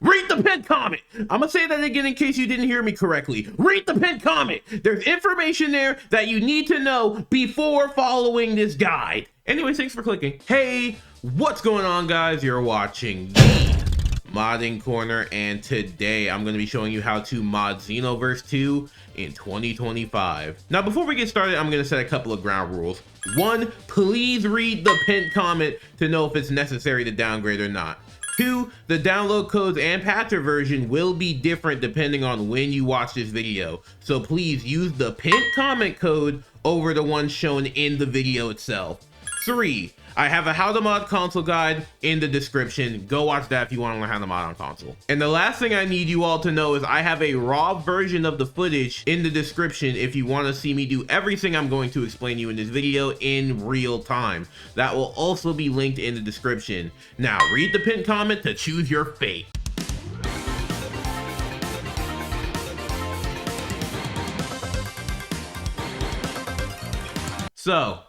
Read the pinned comment. I'm gonna say that again in case you didn't hear me correctly. Read the pinned comment. There's information there that you need to know before following this guide. Anyways, thanks for clicking. Hey, what's going on, guys? You're watching the Modding Corner, and today I'm going to be showing you how to mod Xenoverse 2 in 2025. Now, before we get started, I'm going to set a couple of ground rules. 1, please read the pinned comment to know if it's necessary to downgrade or not. 2, the download codes and patcher version will be different depending on when you watch this video. So please use the pinned comment code over the one shown in the video itself. 3, I have a how to mod console guide in the description. Go watch that if you want to learn how to mod on console. And the last thing I need you all to know is I have a raw version of the footage in the description if you want to see me do everything I'm going to explain to you in this video in real time. That will also be linked in the description. Now read the pinned comment to choose your fate. So,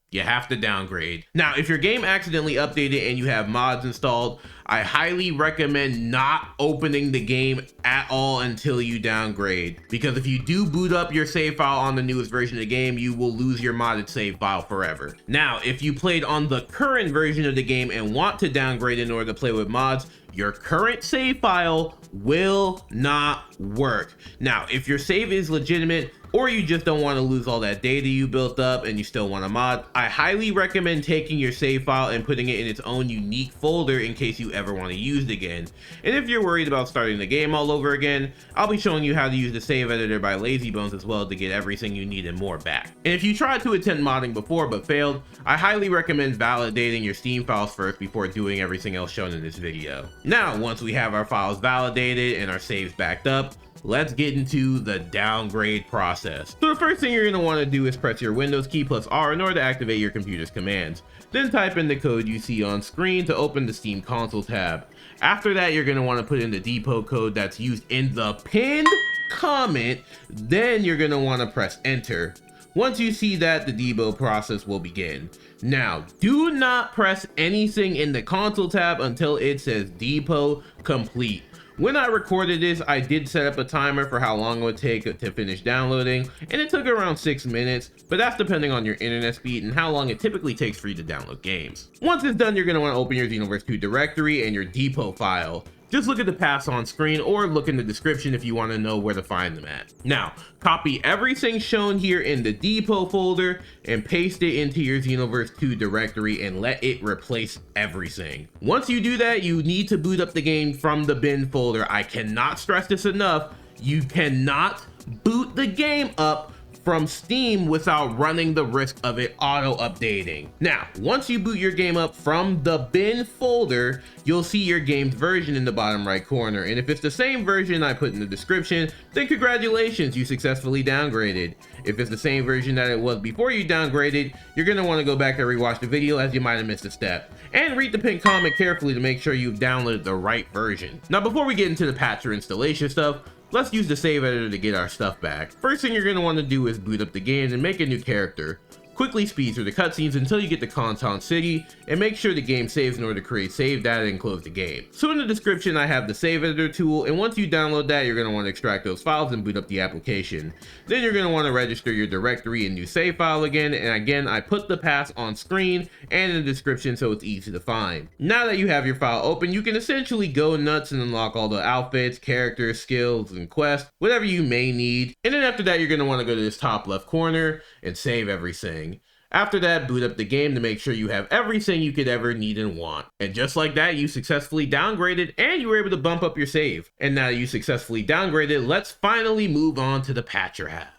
you have to downgrade. Now, if your game accidentally updated and you have mods installed, I highly recommend not opening the game at all until you downgrade. Because if you do boot up your save file on the newest version of the game, you will lose your modded save file forever. Now, if you played on the current version of the game and want to downgrade in order to play with mods, your current save file will not work. Now, if your save is legitimate, or you just don't want to lose all that data you built up and you still want to mod, I highly recommend taking your save file and putting it in its own unique folder in case you ever want to use it again. And if you're worried about starting the game all over again, I'll be showing you how to use the save editor by LazyBones as well to get everything you need and more back. And if you tried to attempt modding before but failed, I highly recommend validating your Steam files first before doing everything else shown in this video. Now, once we have our files validated and our saves backed up, let's get into the downgrade process. So the first thing you're going to want to do is press your Windows key plus R in order to activate your computer's commands. Then type in the code you see on screen to open the Steam console tab. After that, you're going to want to put in the depot code that's used in the pinned comment. Then you're going to want to press enter. Once you see that, the debug process will begin. Now, do not press anything in the console tab until it says depot complete. When I recorded this, I did set up a timer for how long it would take to finish downloading, and it took around 6 minutes, but that's depending on your internet speed and how long it typically takes for you to download games. Once it's done, you're going to want to open your Xenoverse 2 directory and your depot file. Just look at the paths on screen or look in the description if you want to know where to find them at. Now, copy everything shown here in the depot folder and paste it into your Xenoverse 2 directory and let it replace everything. Once you do that, you need to boot up the game from the bin folder. I cannot stress this enough. You cannot boot the game up from Steam without running the risk of it auto-updating. Now, once you boot your game up from the bin folder, you'll see your game's version in the bottom right corner. And if it's the same version I put in the description, then congratulations, you successfully downgraded. If it's the same version that it was before you downgraded, you're gonna wanna go back and rewatch the video as you might have missed a step. And read the pinned comment carefully to make sure you've downloaded the right version. Now, before we get into the patcher installation stuff, let's use the save editor to get our stuff back. First thing you're going to want to do is boot up the game and make a new character. Quickly speed through the cutscenes until you get to Conton City, and make sure the game saves in order to create save data and close the game. So in the description I have the save editor tool, and once you download that, you're going to want to extract those files and boot up the application. Then you're going to want to register your directory and new save file again, and again I put the paths on screen and in the description so it's easy to find. Now that you have your file open, you can essentially go nuts and unlock all the outfits, characters, skills, and quests, whatever you may need. And then after that, you're going to want to go to this top left corner and save everything. After that, boot up the game to make sure you have everything you could ever need and want. And just like that, you successfully downgraded and you were able to bump up your save. And now that you successfully downgraded, let's finally move on to the patcher half.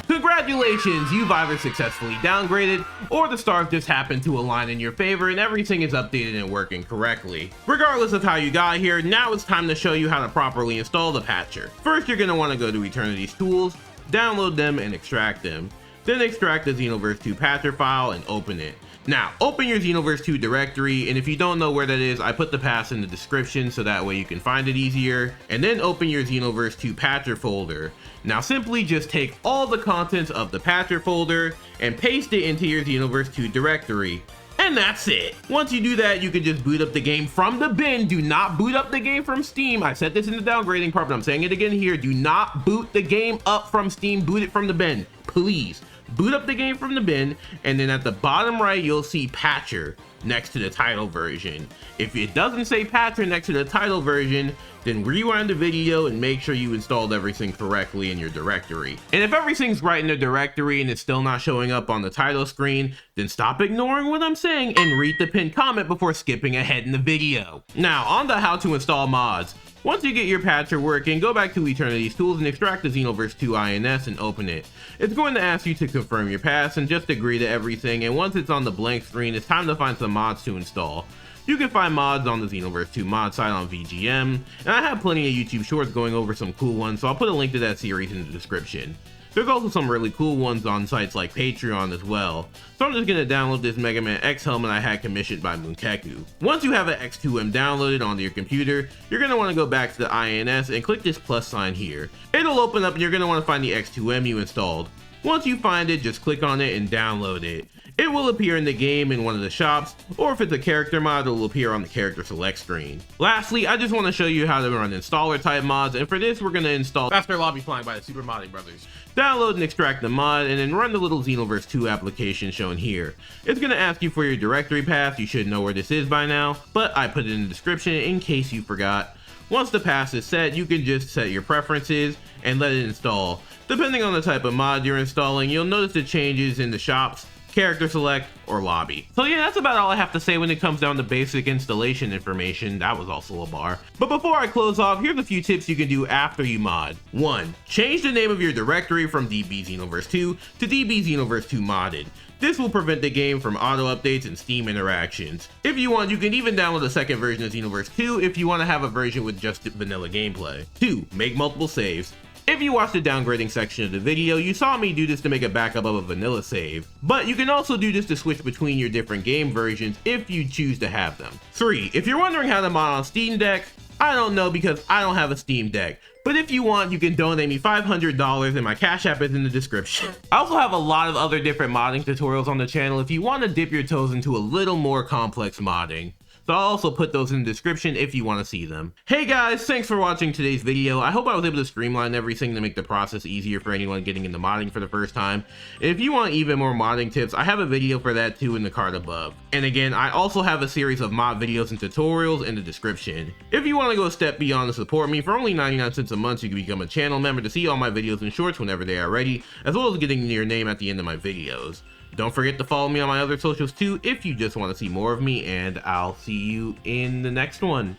Congratulations, you've either successfully downgraded or the stars just happened to align in your favor and everything is updated and working correctly. Regardless of how you got here, now it's time to show you how to properly install the patcher. First, you're going to want to go to Eternity's tools, download them and extract them. Then extract the Xenoverse 2 patcher file and open it. Now, open your Xenoverse 2 directory, and if you don't know where that is, I put the path in the description so that way you can find it easier. And then open your Xenoverse 2 patcher folder. Now simply just take all the contents of the patcher folder and paste it into your Xenoverse 2 directory. And that's it. Once you do that, you can just boot up the game from the bin. Do not boot up the game from Steam. I said this in the downgrading part, but I'm saying it again here. Do not boot the game up from Steam. Boot it from the bin, please. Boot up the game from the bin, and then at the bottom right, you'll see Patcher next to the title version. If it doesn't say Patcher next to the title version, then rewind the video and make sure you installed everything correctly in your directory. And if everything's right in the directory and it's still not showing up on the title screen, then stop ignoring what I'm saying and read the pinned comment before skipping ahead in the video. Now, on to how to install mods. Once you get your patcher working, go back to Eternity's tools and extract the Xenoverse 2 INS and open it. It's going to ask you to confirm your pass and just agree to everything, and once it's on the blank screen, it's time to find some mods to install. You can find mods on the Xenoverse 2 mod site on VGM, and I have plenty of YouTube shorts going over some cool ones, so I'll put a link to that series in the description. There's also some really cool ones on sites like Patreon as well. So I'm just going to download this Mega Man X helmet I had commissioned by MoonKeku. Once you have an X2M downloaded onto your computer, you're going to want to go back to the INS and click this plus sign here. It'll open up and you're going to want to find the X2M you installed. Once you find it, just click on it and download it. It will appear in the game in one of the shops, or if it's a character mod, it will appear on the character select screen. Lastly, I just want to show you how to run installer type mods, and for this we're going to install Faster Lobby Flying by the Super Modding Brothers. Download and extract the mod, and then run the little Xenoverse 2 application shown here. It's going to ask you for your directory path. You should know where this is by now, but I put it in the description in case you forgot. Once the path is set, you can just set your preferences and let it install. Depending on the type of mod you're installing, you'll notice the changes in the shops, character select, or lobby. So yeah, that's about all I have to say when it comes down to basic installation information. That was also a bar. But before I close off, here's a few tips you can do after you mod. 1. Change the name of your directory from DB Xenoverse 2 to DB Xenoverse 2 modded. This will prevent the game from auto updates and Steam interactions. If you want, you can even download a second version of Xenoverse 2 if you want to have a version with just vanilla gameplay. 2. Make multiple saves. If you watched the downgrading section of the video, you saw me do this to make a backup of a vanilla save. But you can also do this to switch between your different game versions if you choose to have them. 3. If you're wondering how to mod on Steam Deck, I don't know because I don't have a Steam Deck. But if you want, you can donate me $500 and my Cash App is in the description. I also have a lot of other different modding tutorials on the channel if you want to dip your toes into a little more complex modding. So I'll also put those in the description if you want to see them. Hey guys, thanks for watching today's video. I hope I was able to streamline everything to make the process easier for anyone getting into modding for the first time. And if you want even more modding tips, I have a video for that too in the card above. And again, I also have a series of mod videos and tutorials in the description. If you want to go a step beyond to support me, for only 99 cents a month, you can become a channel member to see all my videos and shorts whenever they are ready, as well as getting your name at the end of my videos. Don't forget to follow me on my other socials too if you just want to see more of me, and I'll see you in the next one.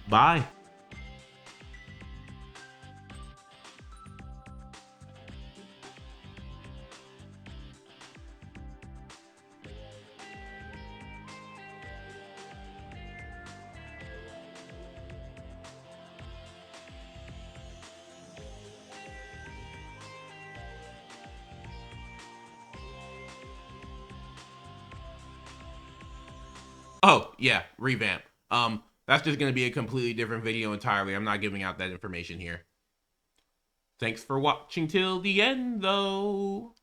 Bye. Oh, yeah, revamp. That's just going to be a completely different video entirely. I'm not giving out that information here. Thanks for watching till the end, though.